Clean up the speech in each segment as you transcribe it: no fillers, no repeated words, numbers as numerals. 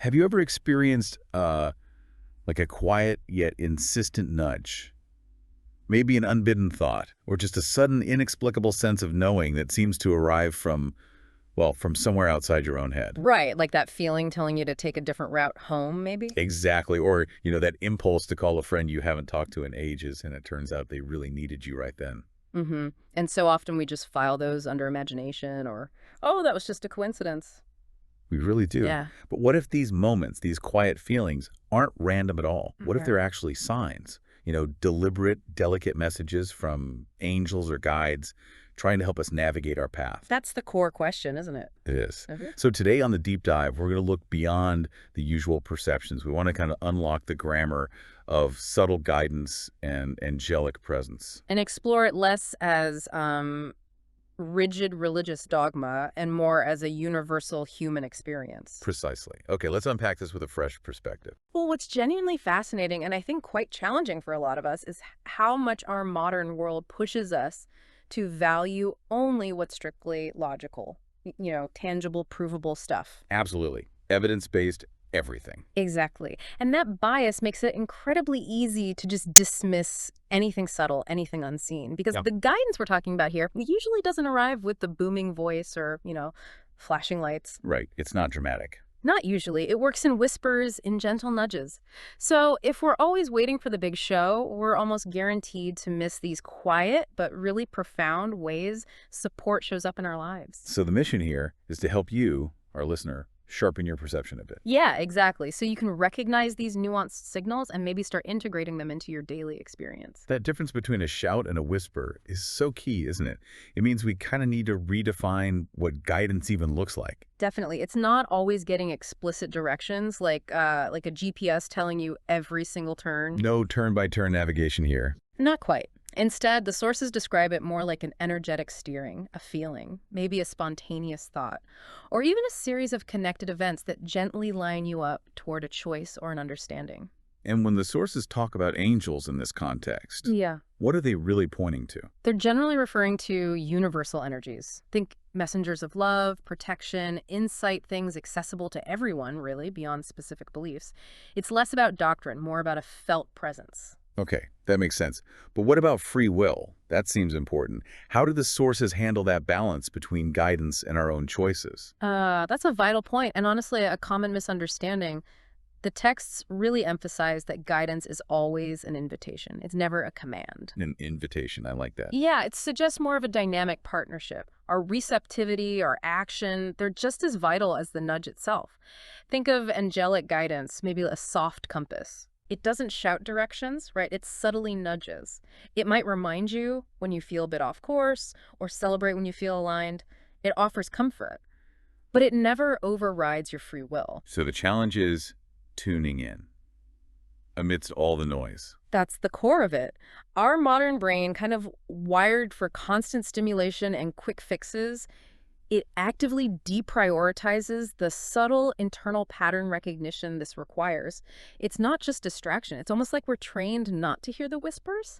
Have you ever experienced like a quiet yet insistent nudge? Maybe an unbidden thought, or just a sudden inexplicable sense of knowing that seems to arrive from, well, from somewhere outside your own head. Right, like that feeling telling you to take a different route home, maybe? Exactly. Or, that impulse to call a friend you haven't talked to in ages, and it turns out they really needed you right then. Mm-hmm. And so often we just file those under imagination or, oh, that was just a coincidence. We really do. Yeah. But what if these moments, these quiet feelings, aren't random at all? What if Yeah. they're actually signs? Deliberate, delicate messages from angels or guides trying to help us navigate our path. That's the core question, isn't it? It is. Okay. So today on the deep dive, we're going to look beyond the usual perceptions. We want to kind of unlock the grammar of subtle guidance and angelic presence. And explore it less as rigid religious dogma and more as a universal human experience. Precisely. Okay, let's unpack this with a fresh perspective. Well, what's genuinely fascinating and I think quite challenging for a lot of us is how much our modern world pushes us to value only what's strictly logical, tangible, provable stuff. Absolutely. Evidence-based everything. Exactly. And that bias makes it incredibly easy to just dismiss anything subtle, anything unseen. Because Yep. the guidance we're talking about here usually doesn't arrive with the booming voice or, flashing lights. Right. It's not dramatic. Not usually. It works in whispers, in gentle nudges. So if we're always waiting for the big show, we're almost guaranteed to miss these quiet but really profound ways support shows up in our lives. So the mission here is to help you, our listener, sharpen your perception a bit. Yeah, exactly. So you can recognize these nuanced signals and maybe start integrating them into your daily experience. That difference between a shout and a whisper is so key, isn't it? It means we kind of need to redefine what guidance even looks like. Definitely. It's not always getting explicit directions like a GPS telling you every single turn. No turn-by-turn navigation here. Not quite. Instead, the sources describe it more like an energetic steering, a feeling, maybe a spontaneous thought, or even a series of connected events that gently line you up toward a choice or an understanding. And when the sources talk about angels in this context, Yeah. what are they really pointing to? They're generally referring to universal energies. Think messengers of love, protection, insight, things accessible to everyone, really, beyond specific beliefs. It's less about doctrine, more about a felt presence. Okay, that makes sense. But what about free will? That seems important. How do the sources handle that balance between guidance and our own choices? That's a vital point, and honestly, a common misunderstanding. The texts really emphasize that guidance is always an invitation. It's never a command. An invitation, I like that. Yeah, it suggests more of a dynamic partnership. Our receptivity, our action, they're just as vital as the nudge itself. Think of angelic guidance, maybe a soft compass. It doesn't shout directions, right? It subtly nudges. It might remind you when you feel a bit off course or celebrate when you feel aligned. It offers comfort, but it never overrides your free will. So the challenge is tuning in amidst all the noise. That's the core of it. Our modern brain, kind of wired for constant stimulation and quick fixes, it actively deprioritizes the subtle internal pattern recognition this requires. It's not just distraction. It's almost like we're trained not to hear the whispers.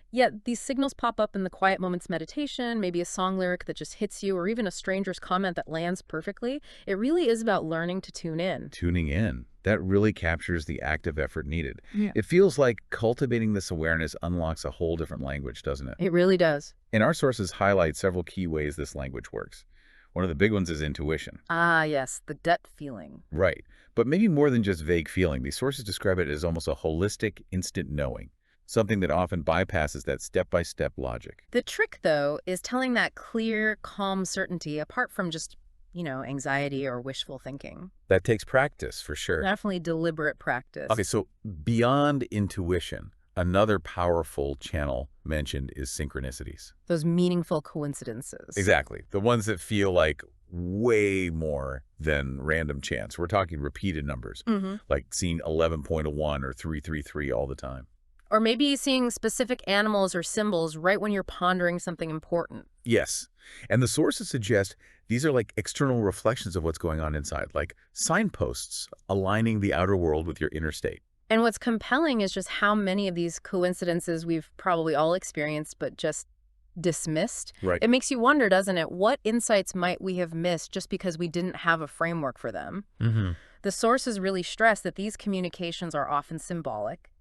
Yet these signals pop up in the quiet moments meditation, maybe a song lyric that just hits you, or even a stranger's comment that lands perfectly. It really is about learning to tune in. Tuning in. That really captures the active effort needed. Yeah. It feels like cultivating this awareness unlocks a whole different language, doesn't it? It really does. And our sources highlight several key ways this language works. One of the big ones is intuition. Ah, yes, the gut feeling. Right. But maybe more than just vague feeling. These sources describe it as almost a holistic, instant knowing, something that often bypasses that step-by-step logic. The trick, though, is telling that clear, calm certainty apart from just, anxiety or wishful thinking. That takes practice, for sure. Definitely deliberate practice. Okay, so beyond intuition, another powerful channel mentioned is synchronicities. Those meaningful coincidences. Exactly. The ones that feel like way more than random chance. We're talking repeated numbers, like seeing 11.1 or 333 all the time. Or maybe seeing specific animals or symbols right when you're pondering something important. Yes. And the sources suggest these are like external reflections of what's going on inside, like signposts aligning the outer world with your inner state. And what's compelling is just how many of these coincidences we've probably all experienced but just dismissed. Right. It makes you wonder, doesn't it? What insights might we have missed just because we didn't have a framework for them? The sources really stress that these communications are often symbolic,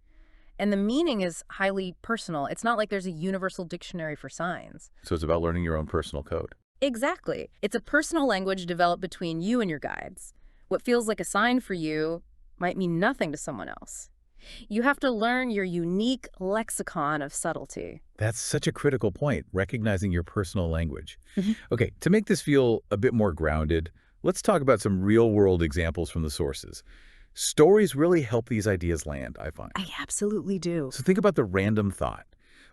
and the meaning is highly personal. It's not like there's a universal dictionary for signs. So it's about learning your own personal code. Exactly. It's a personal language developed between you and your guides. What feels like a sign for you might mean nothing to someone else. You have to learn your unique lexicon of subtlety. That's such a critical point, recognizing your personal language. Mhm. Okay, to make this feel a bit more grounded, let's talk about some real-world examples from the sources. Stories really help these ideas land, I find. I absolutely do. So think about the random thought.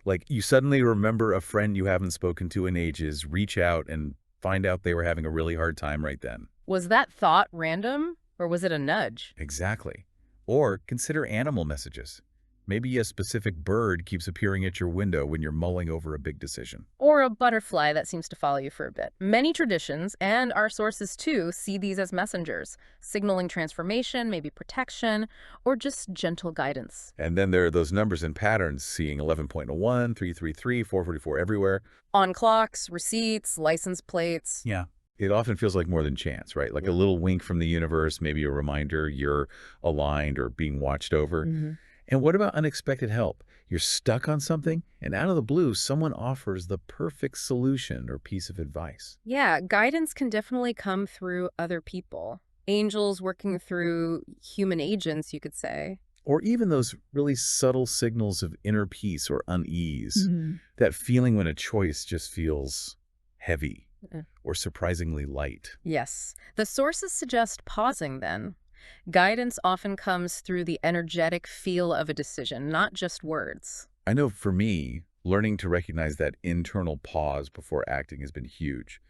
Like you suddenly remember a friend you haven't spoken to in ages, reach out and find out they were having a really hard time right then. Was that thought random, or was it a nudge? Exactly. Or consider animal messages. Maybe a specific bird keeps appearing at your window when you're mulling over a big decision. Or a butterfly that seems to follow you for a bit. Many traditions, and our sources too, see these as messengers, signaling transformation, maybe protection, or just gentle guidance. And then there are those numbers and patterns, seeing 11.01, 333, 444 everywhere. On clocks, receipts, license plates. Yeah. It often feels like more than chance, right? Like a little wink from the universe, maybe a reminder you're aligned or being watched over. Mhm. And what about unexpected help? You're stuck on something, and out of the blue, someone offers the perfect solution or piece of advice. Yeah, guidance can definitely come through other people. Angels working through human agents, you could say. Or even those really subtle signals of inner peace or unease. Mhm. That feeling when a choice just feels heavy Uh, or surprisingly light. Yes. The sources suggest pausing then. Guidance often comes through the energetic feel of a decision, not just words. I know for me, learning to recognize that internal pause before acting has been huge.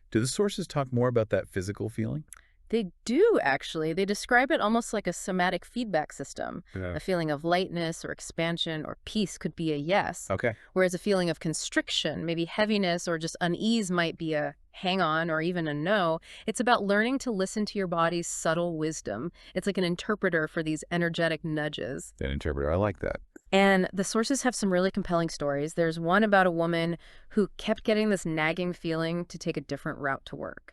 Do the sources talk more about that physical feeling? They do, actually. They describe it almost like a somatic feedback system. Yeah. A feeling of lightness or expansion or peace could be a yes, Okay. whereas a feeling of constriction, maybe heaviness or just unease might be a hang on or even a no. It's about learning to listen to your body's subtle wisdom. It's like an interpreter for these energetic nudges. An interpreter. I like that. And the sources have some really compelling stories. There's one about a woman who kept getting this nagging feeling to take a different route to work.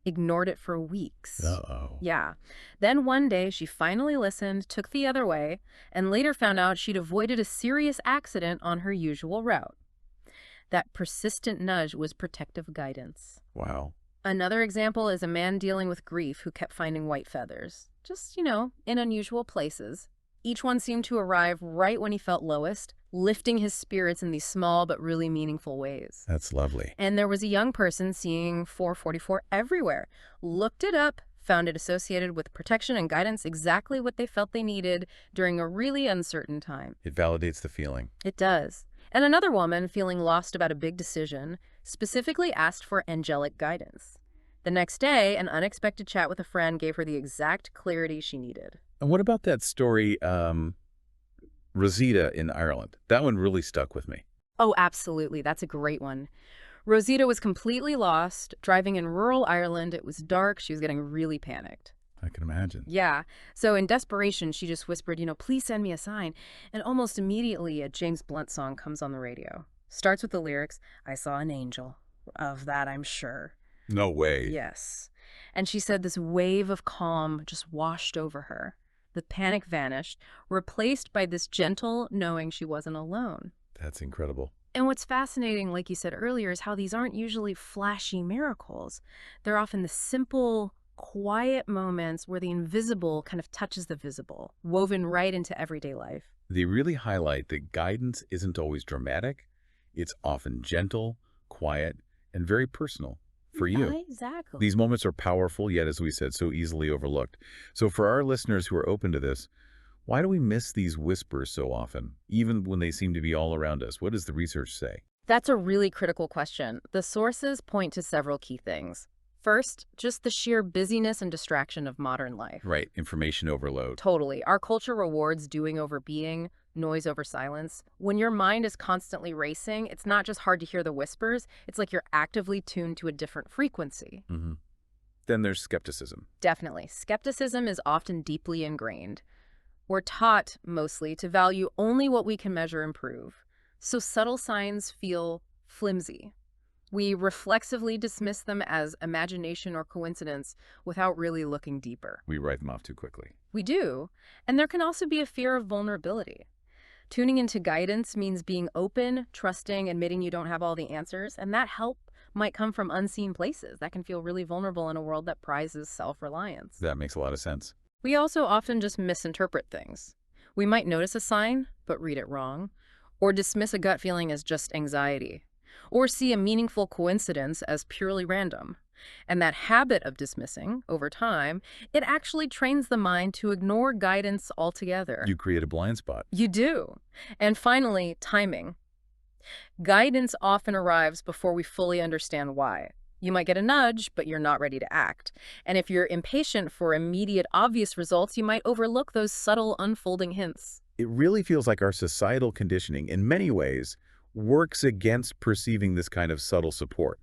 Ignored it for weeks. Uh-oh. Yeah. Then one day she finally listened, took the other way, and later found out she'd avoided a serious accident on her usual route. That persistent nudge was protective guidance. Wow. Another example is a man dealing with grief who kept finding white feathers, just, in unusual places. Each one seemed to arrive right when he felt lowest, lifting his spirits in these small but really meaningful ways. That's lovely. And there was a young person seeing 444 everywhere, looked it up, found it associated with protection and guidance, exactly what they felt they needed during a really uncertain time. It validates the feeling. It does. And another woman, feeling lost about a big decision, specifically asked for angelic guidance. The next day, an unexpected chat with a friend gave her the exact clarity she needed. And what about that story, Rosita in Ireland? That one really stuck with me. Oh, absolutely. That's a great one. Rosita was completely lost, driving in rural Ireland. It was dark. She was getting really panicked. I can imagine. Yeah. So in desperation, she just whispered, please send me a sign. And almost immediately, a James Blunt song comes on the radio. Starts with the lyrics, I saw an angel. Of that, I'm sure. No way. Yes. And she said this wave of calm just washed over her. The panic vanished, replaced by this gentle knowing she wasn't alone. That's incredible. And what's fascinating, like you said earlier, is how these aren't usually flashy miracles. They're often the simple, quiet moments where the invisible kind of touches the visible, woven right into everyday life. They really highlight that guidance isn't always dramatic. It's often gentle, quiet, and very personal for you. Exactly. These moments are powerful, yet, as we said, so easily overlooked. So for our listeners who are open to this, why do we miss these whispers so often, even when they seem to be all around us? What does the research say? That's a really critical question. The sources point to several key things. First, just the sheer busyness and distraction of modern life. Right, information overload. Totally. Our culture rewards doing over being, noise over silence. When your mind is constantly racing, it's not just hard to hear the whispers, it's like you're actively tuned to a different frequency. Mm-hmm. Then there's skepticism. Definitely. Skepticism is often deeply ingrained. We're taught, mostly, to value only what we can measure and prove. So subtle signs feel flimsy. We reflexively dismiss them as imagination or coincidence without really looking deeper. We write them off too quickly. We do, and there can also be a fear of vulnerability. Tuning into guidance means being open, trusting, admitting you don't have all the answers, and that help might come from unseen places. That can feel really vulnerable in a world that prizes self-reliance. That makes a lot of sense. We also often just misinterpret things. We might notice a sign, but read it wrong, or dismiss a gut feeling as just anxiety, or see a meaningful coincidence as purely random. And that habit of dismissing, over time, it actually trains the mind to ignore guidance altogether. You create a blind spot. You do. And finally, timing. Guidance often arrives before we fully understand why. You might get a nudge, but you're not ready to act. And if you're impatient for immediate, obvious results, you might overlook those subtle, unfolding hints. It really feels like our societal conditioning, in many ways, works against perceiving this kind of subtle support.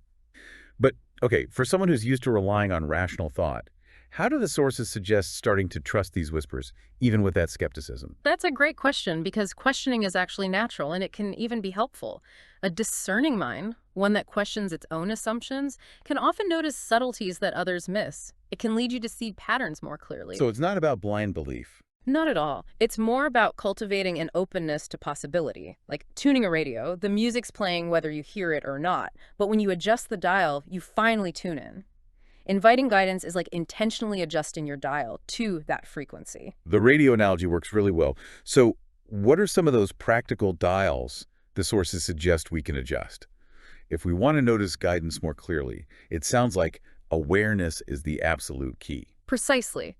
But, okay, for someone who's used to relying on rational thought, how do the sources suggest starting to trust these whispers, even with that skepticism? That's a great question because questioning is actually natural and it can even be helpful. A discerning mind, one that questions its own assumptions, can often notice subtleties that others miss. It can lead you to see patterns more clearly. So it's not about blind belief. Not at all. It's more about cultivating an openness to possibility. Like tuning a radio, the music's playing whether you hear it or not. But when you adjust the dial, you finally tune in. Inviting guidance is like intentionally adjusting your dial to that frequency. The radio analogy works really well. So what are some of those practical dials the sources suggest we can adjust? If we want to notice guidance more clearly, it sounds like awareness is the absolute key. Precisely.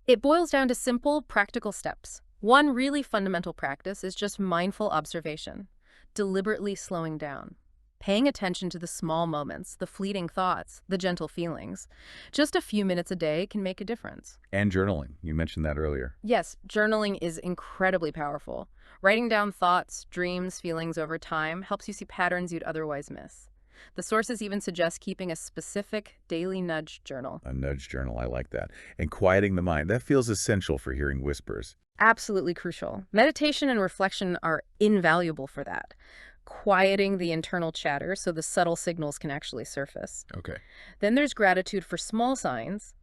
It boils down to simple, practical steps. One really fundamental practice is just mindful observation, deliberately slowing down, paying attention to the small moments, the fleeting thoughts, the gentle feelings. Just a few minutes a day can make a difference. And journaling. You mentioned that earlier. Yes, journaling is incredibly powerful. Writing down thoughts, dreams, feelings over time helps you see patterns you'd otherwise miss. The sources even suggest keeping a specific daily nudge journal. A nudge journal, I like that. And quieting the mind, that feels essential for hearing whispers. Absolutely crucial. Meditation and reflection are invaluable for that. Quieting the internal chatter so the subtle signals can actually surface. Okay. Then there's gratitude for small signs.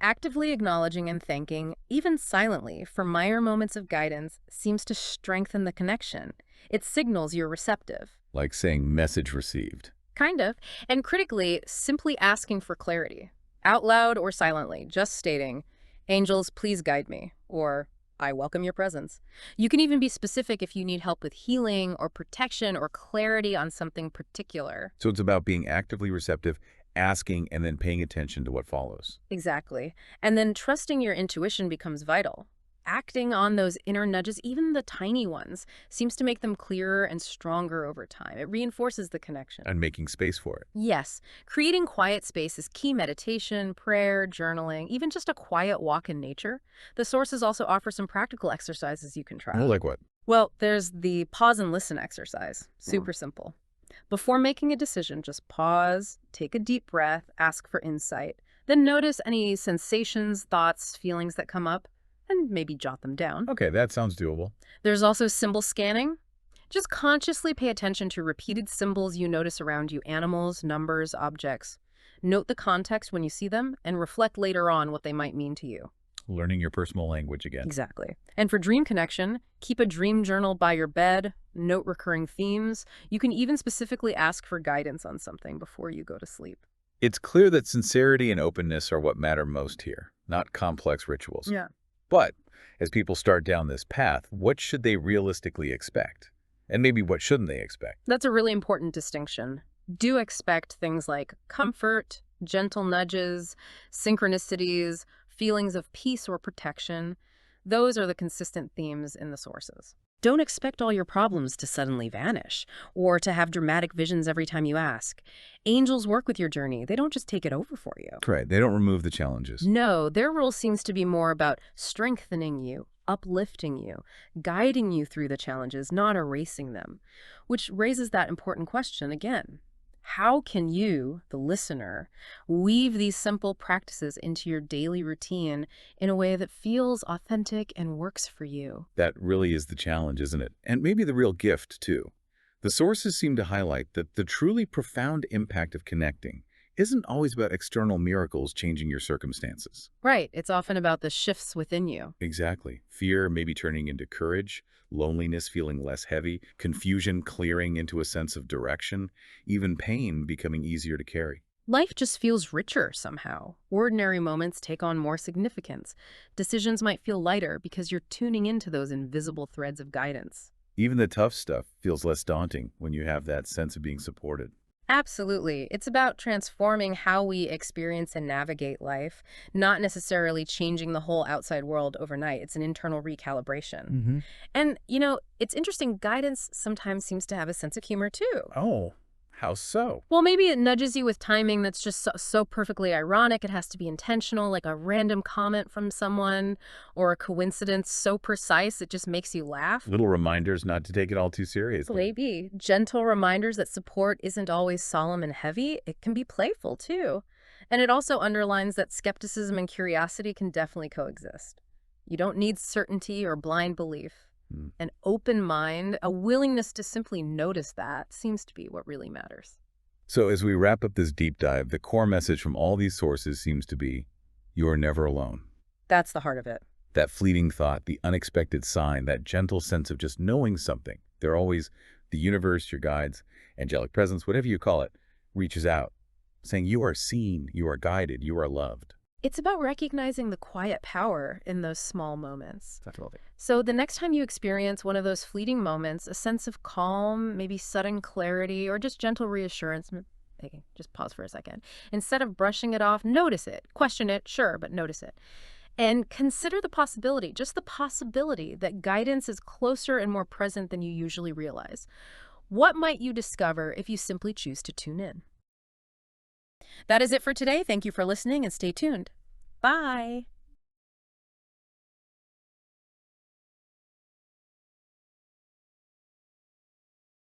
Actively acknowledging and thanking, even silently, for minor moments of guidance seems to strengthen the connection. It signals you're receptive. Like saying message received. Kind of. And critically, simply asking for clarity. Out loud or silently, just stating, "Angels, please guide me," or "I welcome your presence." You can even be specific if you need help with healing or protection or clarity on something particular. So it's about being actively receptive, asking, and then paying attention to what follows. Exactly. And then trusting your intuition becomes vital. Acting on those inner nudges, even the tiny ones, seems to make them clearer and stronger over time. It reinforces the connection. And making space for it. Yes, creating quiet space is key. Meditation, prayer, journaling, even just a quiet walk in nature. The sources also offer some practical exercises you can try. Oh, like what? Well, there's the pause and listen exercise. Super simple. Before making a decision, just pause, take a deep breath, ask for insight. Then notice any sensations, thoughts, feelings that come up, and maybe jot them down. Okay, that sounds doable. There's also symbol scanning. Just consciously pay attention to repeated symbols you notice around you, animals, numbers, objects. Note the context when you see them and reflect later on what they might mean to you. Learning your personal language again. Exactly. And for dream connection, keep a dream journal by your bed, note recurring themes. You can even specifically ask for guidance on something before you go to sleep. It's clear that sincerity and openness are what matter most here, not complex rituals. Yeah. But as people start down this path, what should they realistically expect? And maybe what shouldn't they expect? That's a really important distinction. Do expect things like comfort, gentle nudges, synchronicities, feelings of peace or protection. Those are the consistent themes in the sources. Don't expect all your problems to suddenly vanish or to have dramatic visions every time you ask. Angels work with your journey. They don't just take it over for you. Right. They don't remove the challenges. No, their role seems to be more about strengthening you, uplifting you, guiding you through the challenges, not erasing them. Which raises that important question again. How can you, the listener, weave these simple practices into your daily routine in a way that feels authentic and works for you? That really is the challenge, isn't it? And maybe the real gift, too. The sources seem to highlight that the truly profound impact of connecting isn't always about external miracles changing your circumstances. Right, it's often about the shifts within you. Exactly. Fear maybe turning into courage, loneliness feeling less heavy, confusion clearing into a sense of direction, even pain becoming easier to carry. Life just feels richer somehow. Ordinary moments take on more significance. Decisions might feel lighter because you're tuning into those invisible threads of guidance. Even the tough stuff feels less daunting when you have that sense of being supported. Absolutely. It's about transforming how we experience and navigate life, not necessarily changing the whole outside world overnight. It's an internal recalibration. Hmm. And, it's interesting, guidance sometimes seems to have a sense of humor too. Oh, how so? Well, maybe it nudges you with timing that's just so perfectly ironic. It has to be intentional, like a random comment from someone or a coincidence so precise it just makes you laugh. Little reminders not to take it all too seriously. Maybe gentle reminders that support isn't always solemn and heavy. It can be playful too. And it also underlines that skepticism and curiosity can definitely coexist. You don't need certainty or blind belief. Hmm. An open mind, a willingness to simply notice that seems to be what really matters. So as we wrap up this deep dive, the core message from all these sources seems to be, you are never alone. That's the heart of it. That fleeting thought, the unexpected sign, that gentle sense of just knowing something. They're always, the universe, your guides, angelic presence, whatever you call it, reaches out, saying you are seen, you are guided, you are loved. It's about recognizing the quiet power in those small moments. Definitely. So the next time you experience one of those fleeting moments, a sense of calm, maybe sudden clarity, or just gentle reassurance, okay, just pause for a second. Instead of brushing it off, notice it. Question it, sure, but notice it. And consider the possibility, just the possibility, that guidance is closer and more present than you usually realize. What might you discover if you simply choose to tune in? That is it for today. Thank you for listening and stay tuned. Bye.